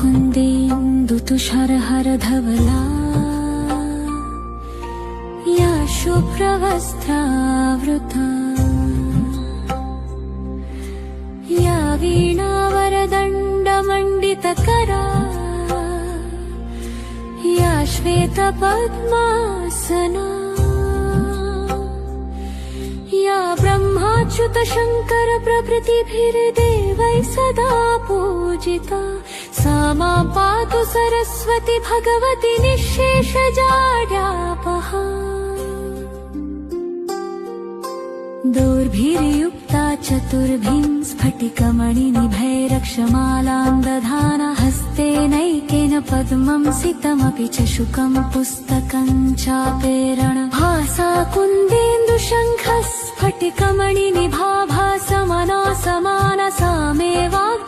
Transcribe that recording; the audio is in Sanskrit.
कुन्देन्दुतुषारहारधवला या शुभ्रवस्त्रावृता या वीणावरदण्डमण्डितकरा या श्वेतपद्मासना या ब्रह्माच्युत शङ्कर प्रभृतिभिर्देवैः सदा पूजिता सा मां पातु सरस्वती भगवती निःशेषजाड्यापहा दोर्भिर्युक्ता चतुर्भिः स्फटिकमणिनिभैरक्षमालां दधाना हस्तेनैकेन पद्मं सितमपि च शुकं पुस्तकं चापेरण भासा कुन्देन्दुशङ्खः स्फटिकमणिनिभा भासमना समाना सा मे वाग्